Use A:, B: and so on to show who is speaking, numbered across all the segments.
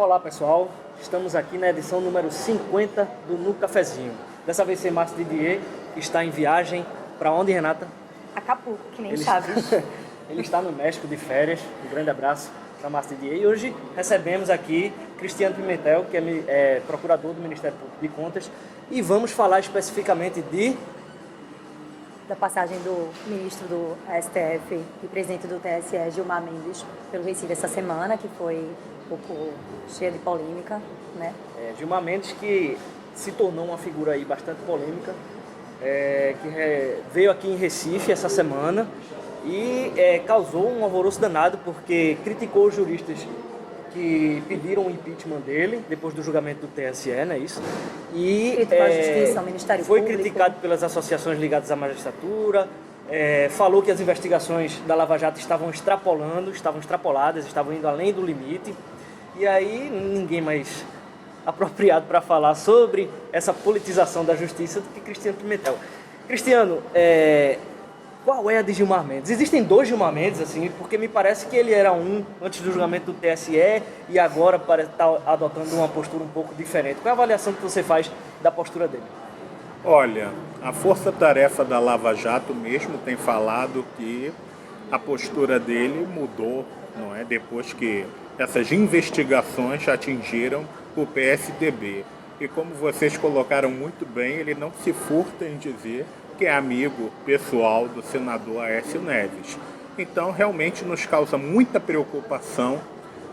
A: Olá pessoal, estamos aqui na edição número 50 do No Cafezinho. Dessa vez sem Márcio Didier, que está em viagem. Para onde, Renata?
B: Acapulco, que nem
A: Ele
B: Chaves.
A: Ele está no México de férias. Um grande abraço para Márcio Didier. E hoje recebemos aqui Cristiano Pimentel, que é procurador do Ministério Público de Contas. E vamos falar especificamente
B: Da passagem do ministro do STF e presidente do TSE, Gilmar Mendes, pelo Recife essa semana, que foi um pouco cheia de polêmica, né?
A: Gilmar Mendes, que se tornou uma figura aí bastante polêmica, veio aqui em Recife essa semana e causou um alvoroço danado porque criticou os juristas que pediram o impeachment dele depois do julgamento do TSE, não é isso? E
B: Criticou a Justiça, o Ministério
A: foi
B: Público.
A: criticado pelas associações ligadas à magistratura, falou que as investigações da Lava Jato estavam extrapoladas, estavam indo além do limite. E aí ninguém mais apropriado para falar sobre essa politização da justiça do que Cristiano Pimentel. Cristiano, qual é a de Gilmar Mendes? Existem dois Gilmar Mendes, assim, porque me parece que ele era um antes do julgamento do TSE e agora parece estar adotando uma postura um pouco diferente. Qual é a avaliação que você faz da postura dele?
C: Olha, a força-tarefa da Lava Jato mesmo tem falado que a postura dele mudou, não é? Depois que essas investigações atingiram o PSDB. E como vocês colocaram muito bem, ele não se furta em dizer que é amigo pessoal do senador Aécio Neves. Então, realmente nos causa muita preocupação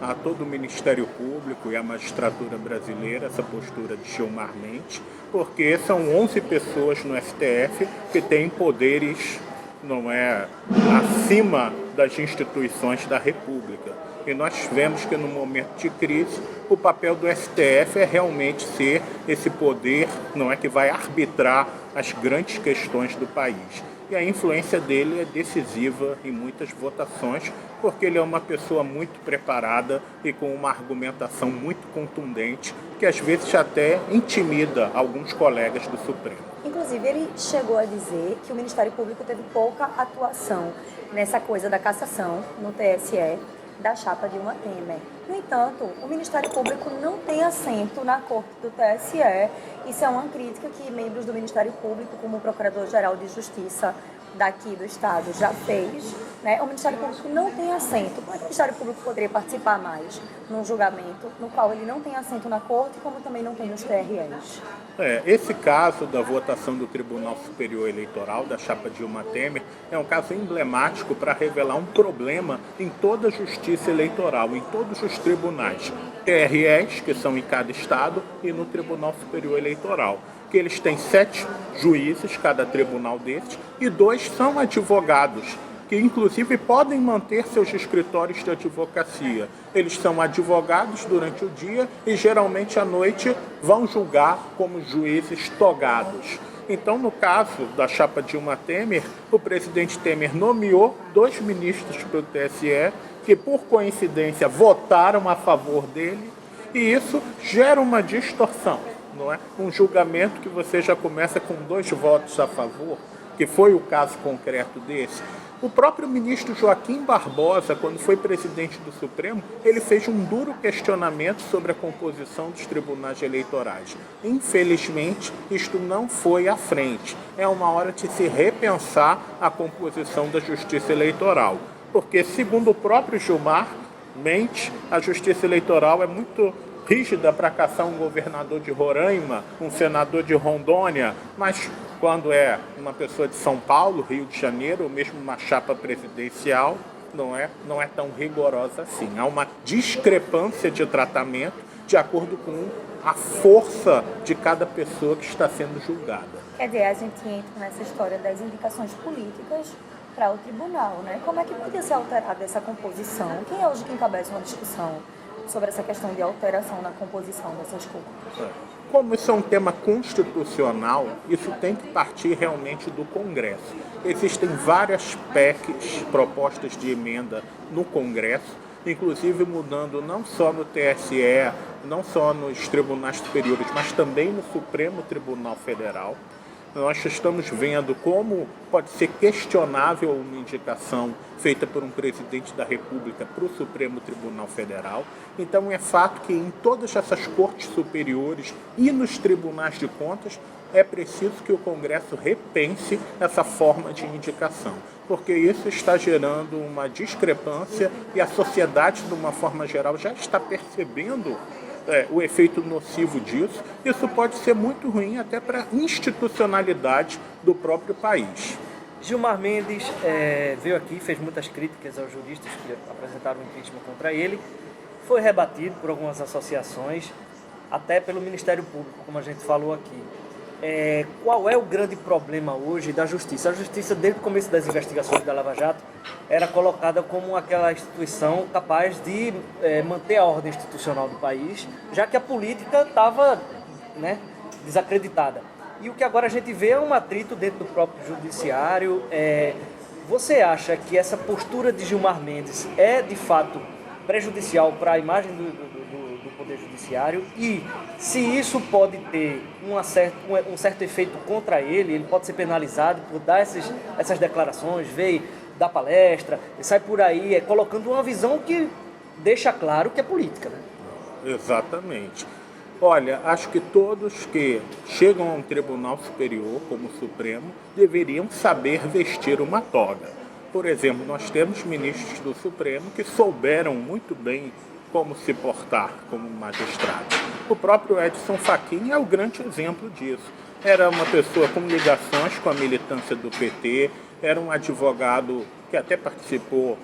C: a todo o Ministério Público e a magistratura brasileira, essa postura de Gilmar Mendes, porque são 11 pessoas no STF que têm poderes, não é, acima das instituições da República. E nós vemos que no momento de crise, o papel do STF é realmente ser esse poder, não é, que vai arbitrar as grandes questões do país. E a influência dele é decisiva em muitas votações, porque ele é uma pessoa muito preparada e com uma argumentação muito contundente, que às vezes até intimida alguns colegas do Supremo.
B: Inclusive, ele chegou a dizer que o Ministério Público teve pouca atuação nessa coisa da cassação no TSE da chapa Dilma Temer. No entanto, o Ministério Público não tem assento na Corte do TSE. Isso é uma crítica que membros do Ministério Público, como o Procurador-Geral de Justiça daqui do Estado já fez, né? O Ministério Público não tem assento. Como é que o Ministério Público poderia participar mais num julgamento no qual ele não tem assento na Corte, como também não tem nos TREs?
C: Esse caso da votação do Tribunal Superior Eleitoral, da chapa Dilma Temer, é um caso emblemático para revelar um problema em toda a justiça eleitoral, em todos os tribunais, TREs, que são em cada estado, e no Tribunal Superior Eleitoral, que eles têm 7 juízes, cada tribunal desses, e 2 são advogados, que inclusive podem manter seus escritórios de advocacia. Eles são advogados durante o dia e geralmente à noite vão julgar como juízes togados. Então, no caso da chapa Dilma Temer, o presidente Temer nomeou 2 ministros para o TSE que, por coincidência, votaram a favor dele, e isso gera uma distorção, não é? Um julgamento que você já começa com 2 votos a favor, que foi o caso concreto desse. O próprio ministro Joaquim Barbosa, quando foi presidente do Supremo, ele fez um duro questionamento sobre a composição dos tribunais eleitorais. Infelizmente, isto não foi à frente. É uma hora de se repensar a composição da justiça eleitoral. Porque, segundo o próprio Gilmar Mendes, a justiça eleitoral é muito rígida para caçar um governador de Roraima, um senador de Rondônia, mas quando é uma pessoa de São Paulo, Rio de Janeiro, ou mesmo uma chapa presidencial, não é tão rigorosa assim. Há uma discrepância de tratamento de acordo com a força de cada pessoa que está sendo julgada.
B: Quer dizer, a gente entra nessa história das indicações políticas para o tribunal, né? Como é que podia ser alterada essa composição? Quem é hoje que encabeça uma discussão sobre essa questão de alteração na composição dessas cortes?
C: Como isso é um tema constitucional, isso tem que partir realmente do Congresso. Existem várias PECs, propostas de emenda no Congresso, inclusive mudando não só no TSE, não só nos tribunais superiores, mas também no Supremo Tribunal Federal. Nós estamos vendo como pode ser questionável uma indicação feita por um presidente da República para o Supremo Tribunal Federal. Então é fato que em todas essas cortes superiores e nos tribunais de contas é preciso que o Congresso repense essa forma de indicação, porque isso está gerando uma discrepância e a sociedade, de uma forma geral, já está percebendo o efeito nocivo disso. Isso pode ser muito ruim até para a institucionalidade do próprio país.
A: Gilmar Mendes veio aqui, fez muitas críticas aos juristas que apresentaram impeachment contra ele, foi rebatido por algumas associações, até pelo Ministério Público, como a gente falou aqui. Qual é o grande problema hoje da Justiça? A Justiça, desde o começo das investigações da Lava Jato, era colocada como aquela instituição capaz de manter a ordem institucional do país, já que a política estava desacreditada. E o que agora a gente vê é um atrito dentro do próprio judiciário. Você acha que essa postura de Gilmar Mendes é, de fato, prejudicial para a imagem do Poder Judiciário? E se isso pode ter um certo efeito contra ele pode ser penalizado por dar essas declarações, dar palestra, e sai por aí colocando uma visão que deixa claro que é política, né?
C: Exatamente. Olha, acho que todos que chegam a um tribunal superior, como o Supremo, deveriam saber vestir uma toga. Por exemplo, nós temos ministros do Supremo que souberam muito bem como se portar como magistrado. O próprio Edson Fachin é o grande exemplo disso. Era uma pessoa com ligações com a militância do PT, era um advogado que até participou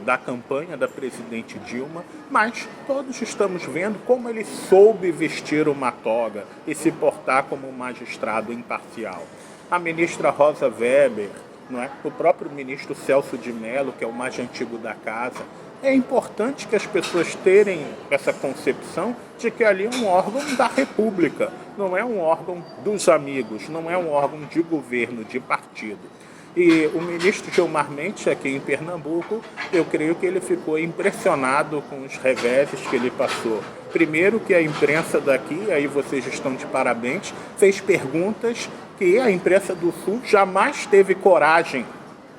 C: da campanha da presidente Dilma, mas todos estamos vendo como ele soube vestir uma toga e se portar como um magistrado imparcial. A ministra Rosa Weber, o próprio ministro Celso de Mello, que é o mais antigo da casa. É importante que as pessoas tenham essa concepção de que ali é um órgão da República, não é um órgão dos amigos, não é um órgão de governo, de partido. E o ministro Gilmar Mendes, aqui em Pernambuco, eu creio que ele ficou impressionado com os reveses que ele passou. Primeiro que a imprensa daqui, aí vocês estão de parabéns, fez perguntas que a imprensa do Sul jamais teve coragem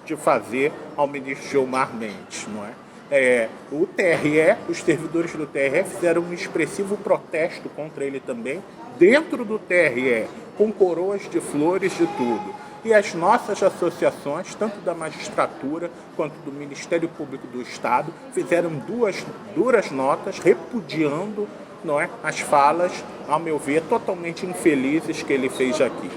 C: de fazer ao ministro Gilmar Mendes, não é? O TRE, os servidores do TRE fizeram um expressivo protesto contra ele também, dentro do TRE, com coroas de flores e tudo. E as nossas associações, tanto da magistratura quanto do Ministério Público do Estado, fizeram duras notas repudiando, as falas, ao meu ver, totalmente infelizes que ele fez aqui.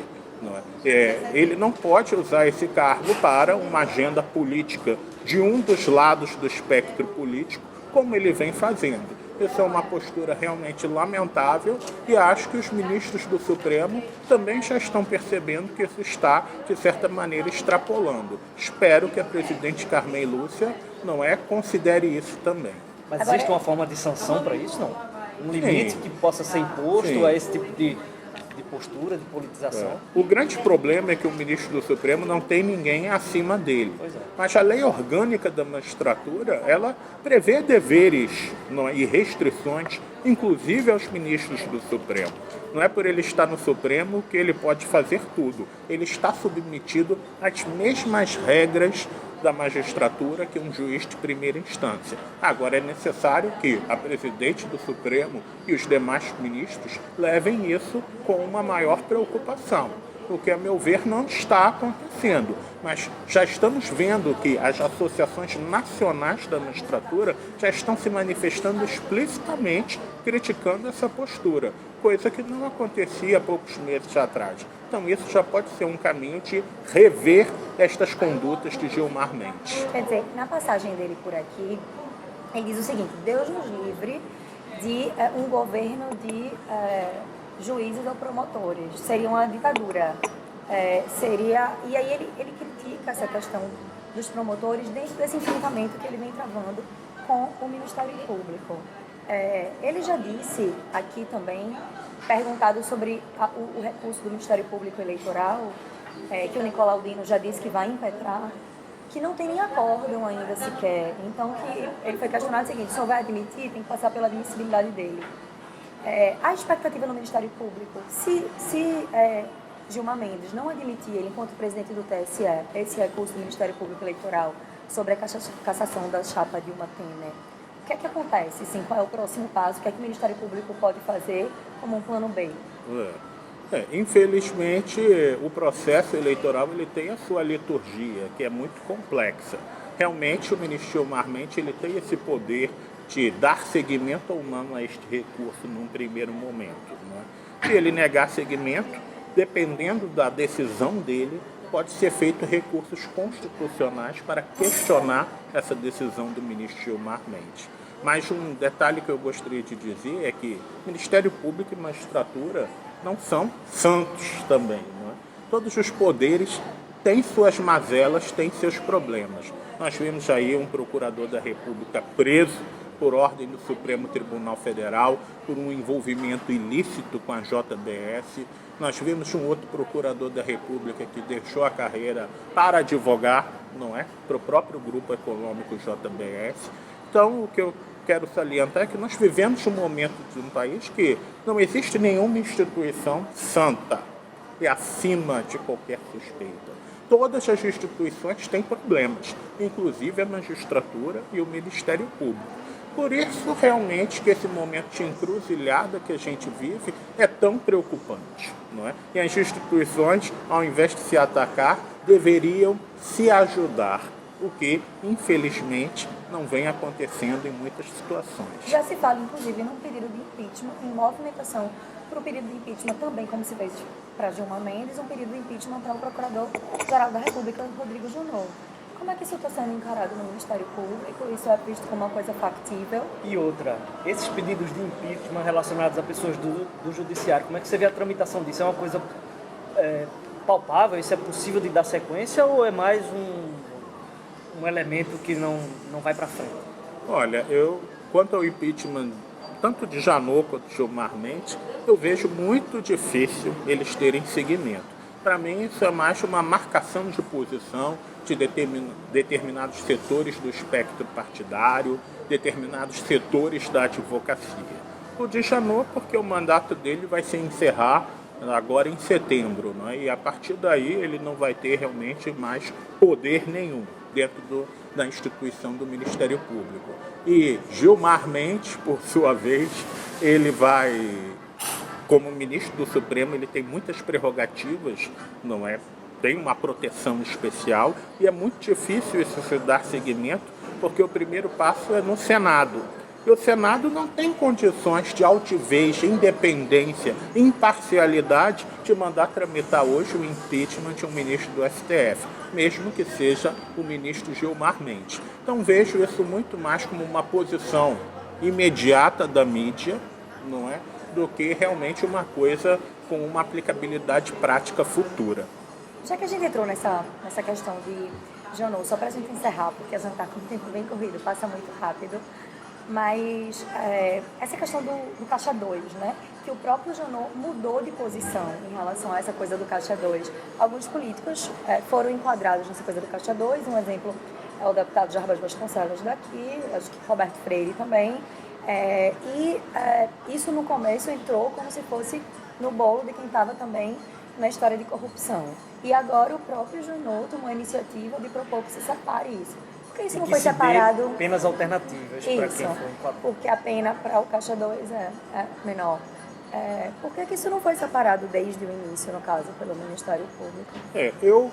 C: Ele não pode usar esse cargo para uma agenda política de um dos lados do espectro político, como ele vem fazendo. Isso é uma postura realmente lamentável e acho que os ministros do Supremo também já estão percebendo que isso está, de certa maneira, extrapolando. Espero que a presidente Carmen Lúcia considere isso também.
A: Mas existe uma forma de sanção para isso, não? Um limite que possa ser imposto a esse tipo de postura, de politização?
C: O grande problema é que o ministro do Supremo não tem ninguém acima dele. Mas a lei orgânica da magistratura, ela prevê deveres e restrições, inclusive aos ministros do Supremo. Não é por ele estar no Supremo que ele pode fazer tudo. Ele está submetido às mesmas regras da magistratura que um juiz de primeira instância. Agora é necessário que a presidente do Supremo e os demais ministros levem isso com uma maior preocupação, o que, a meu ver, não está acontecendo. Mas já estamos vendo que as associações nacionais da magistratura já estão se manifestando explicitamente criticando essa postura, coisa que não acontecia há poucos meses atrás. Então isso já pode ser um caminho de rever estas condutas de Gilmar Mendes.
B: Quer dizer, na passagem dele por aqui, ele diz o seguinte: Deus nos livre de um governo de juízes ou promotores. Seria uma ditadura. E aí ele critica essa questão dos promotores dentro desse enfrentamento que ele vem travando com o Ministério Público. Ele já disse aqui também, perguntado sobre o recurso do Ministério Público Eleitoral, que o Nicolau Dino já disse que vai impetrar, que não tem nem acórdão ainda sequer. Então, que ele foi questionado o seguinte: se vai admitir, tem que passar pela admissibilidade dele. A expectativa no Ministério Público, se Gilmar Mendes não admitir ele, enquanto presidente do TSE, esse recurso do Ministério Público Eleitoral sobre a cassação da chapa Dilma Temer, o que é que acontece? Sim, qual é o próximo passo? O que é que o Ministério Público pode fazer como um plano B?
C: Infelizmente, o processo eleitoral ele tem a sua liturgia, que é muito complexa. Realmente, o ministro Gilmar Mendes ele tem esse poder de dar seguimento ou não a este recurso num primeiro momento. Né? Se ele negar seguimento, dependendo da decisão dele, pode ser feito recursos constitucionais para questionar essa decisão do ministro Gilmar Mendes. Mas um detalhe que eu gostaria de dizer é que Ministério Público e magistratura não são santos também. Não é? Todos os poderes têm suas mazelas, têm seus problemas. Nós vimos aí um procurador da República preso por ordem do Supremo Tribunal Federal por um envolvimento ilícito com a JBS. Nós vimos um outro procurador da República que deixou a carreira para advogar, não é? Para o próprio grupo econômico JBS. Então, o que eu quero salientar é que nós vivemos um momento de um país que não existe nenhuma instituição santa e acima de qualquer suspeita. Todas as instituições têm problemas, inclusive a magistratura e o Ministério Público. Por isso, realmente, que esse momento de encruzilhada que a gente vive é tão preocupante. Não é? E as instituições, ao invés de se atacar, deveriam se ajudar, o que, infelizmente, não vem acontecendo em muitas situações.
B: Já se fala, inclusive, num pedido de impeachment, em movimentação para o pedido de impeachment também, como se fez para Gilmar Mendes, um pedido de impeachment para o Procurador-Geral da República, Rodrigo Janot. Como é que isso está sendo encarado no Ministério Público? Isso é visto como uma coisa factível?
A: E outra, esses pedidos de impeachment relacionados a pessoas do Judiciário, como é que você vê a tramitação disso? É uma coisa palpável? Isso é possível de dar sequência ou é mais um elemento que não vai para frente?
C: Olha, quanto ao impeachment, tanto de Janot quanto de Gilmar Mendes, eu vejo muito difícil eles terem seguimento. Para mim, isso é mais uma marcação de posição de determinados setores do espectro partidário, determinados setores da advocacia. O de Janot, porque o mandato dele vai se encerrar agora em setembro, não é? E a partir daí ele não vai ter realmente mais poder nenhum dentro da instituição do Ministério Público. E Gilmar Mendes, por sua vez, ele vai, como ministro do Supremo, ele tem muitas prerrogativas, não é? Tem uma proteção especial e é muito difícil isso se dar seguimento, porque o primeiro passo é no Senado. E o Senado não tem condições de altivez, independência, imparcialidade de mandar tramitar hoje o impeachment de um ministro do STF, mesmo que seja o ministro Gilmar Mendes. Então vejo isso muito mais como uma posição imediata da mídia, não é? Do que realmente uma coisa com uma aplicabilidade prática futura.
B: Já que a gente entrou nessa questão de Janot, só para a gente encerrar, porque a gente está com o tempo bem corrido, passa muito rápido, mas essa questão do Caixa 2, né? Que o próprio Janot mudou de posição em relação a essa coisa do Caixa 2. Alguns políticos foram enquadrados nessa coisa do Caixa 2, um exemplo é o deputado Jarbas Vasconcelos daqui, acho que Roberto Freire também, isso no começo entrou como se fosse no bolo de quem estava também na história de corrupção. E agora o próprio Janot tomou a iniciativa de propor que se separe isso. Por que isso não foi separado?
A: Penas alternativas para quem foi enquadrado.
B: Porque a pena para o Caixa 2 é menor. Por que isso não foi separado desde o início, no caso, pelo Ministério Público?
C: Eu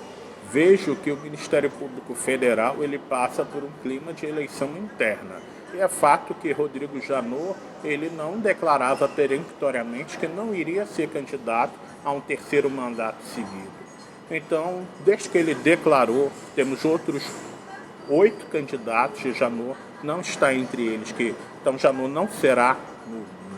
C: vejo que o Ministério Público Federal ele passa por um clima de eleição interna. E é fato que Rodrigo Janot ele não declarava peremptoriamente que não iria ser candidato a um terceiro mandato seguido. Então, desde que ele declarou, temos outros 8 candidatos e Janot não está entre eles, então Janot não será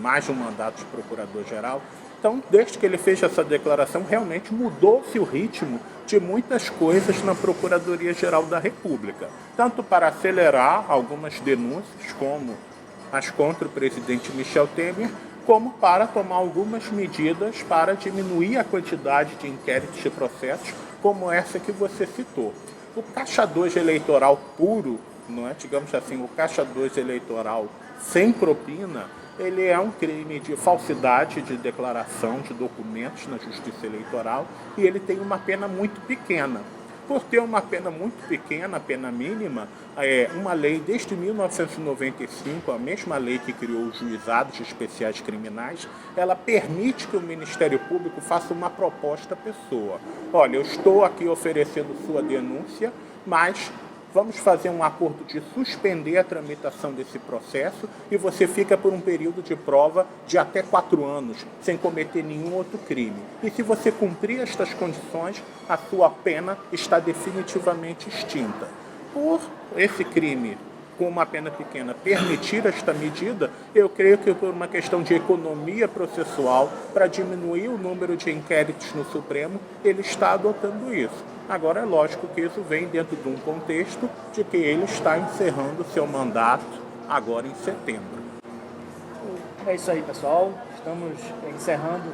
C: mais um mandato de procurador-geral. Então, desde que ele fez essa declaração, realmente mudou-se o ritmo de muitas coisas na Procuradoria-Geral da República, tanto para acelerar algumas denúncias, como as contra o presidente Michel Temer, como para tomar algumas medidas para diminuir a quantidade de inquéritos e processos, como essa que você citou. O Caixa 2 eleitoral puro, não é? Digamos assim, o Caixa 2 eleitoral sem propina, ele é um crime de falsidade de declaração de documentos na Justiça Eleitoral e ele tem uma pena muito pequena. Por ter uma pena muito pequena, a pena mínima, uma lei desde 1995, a mesma lei que criou os juizados especiais criminais, ela permite que o Ministério Público faça uma proposta à pessoa. Olha, eu estou aqui oferecendo sua denúncia, mas vamos fazer um acordo de suspender a tramitação desse processo e você fica por um período de prova de até 4 anos, sem cometer nenhum outro crime. E se você cumprir estas condições, a sua pena está definitivamente extinta. Por esse crime, com uma pena pequena, permitir esta medida, eu creio que por uma questão de economia processual, para diminuir o número de inquéritos no Supremo, ele está adotando isso. Agora, é lógico que isso vem dentro de um contexto de que ele está encerrando seu mandato agora em setembro.
A: É isso aí, pessoal. Estamos encerrando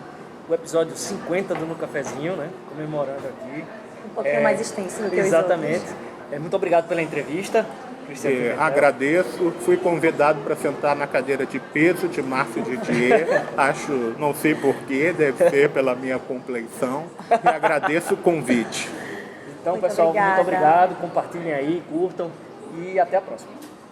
A: o episódio 50 do No Cafezinho, né? Comemorando aqui.
B: Um pouquinho mais extenso do que
A: exatamente.
B: os outros.
A: Muito obrigado pela entrevista, Cristiano Pimentel.
C: Agradeço. Fui convidado para sentar na cadeira de peso de Márcio Didier. Acho, não sei porquê, deve ser pela minha compleição. E agradeço o convite.
A: Então,
B: Muito
A: pessoal,
B: obrigada.
A: muito obrigado. Compartilhem aí, curtam e até a próxima.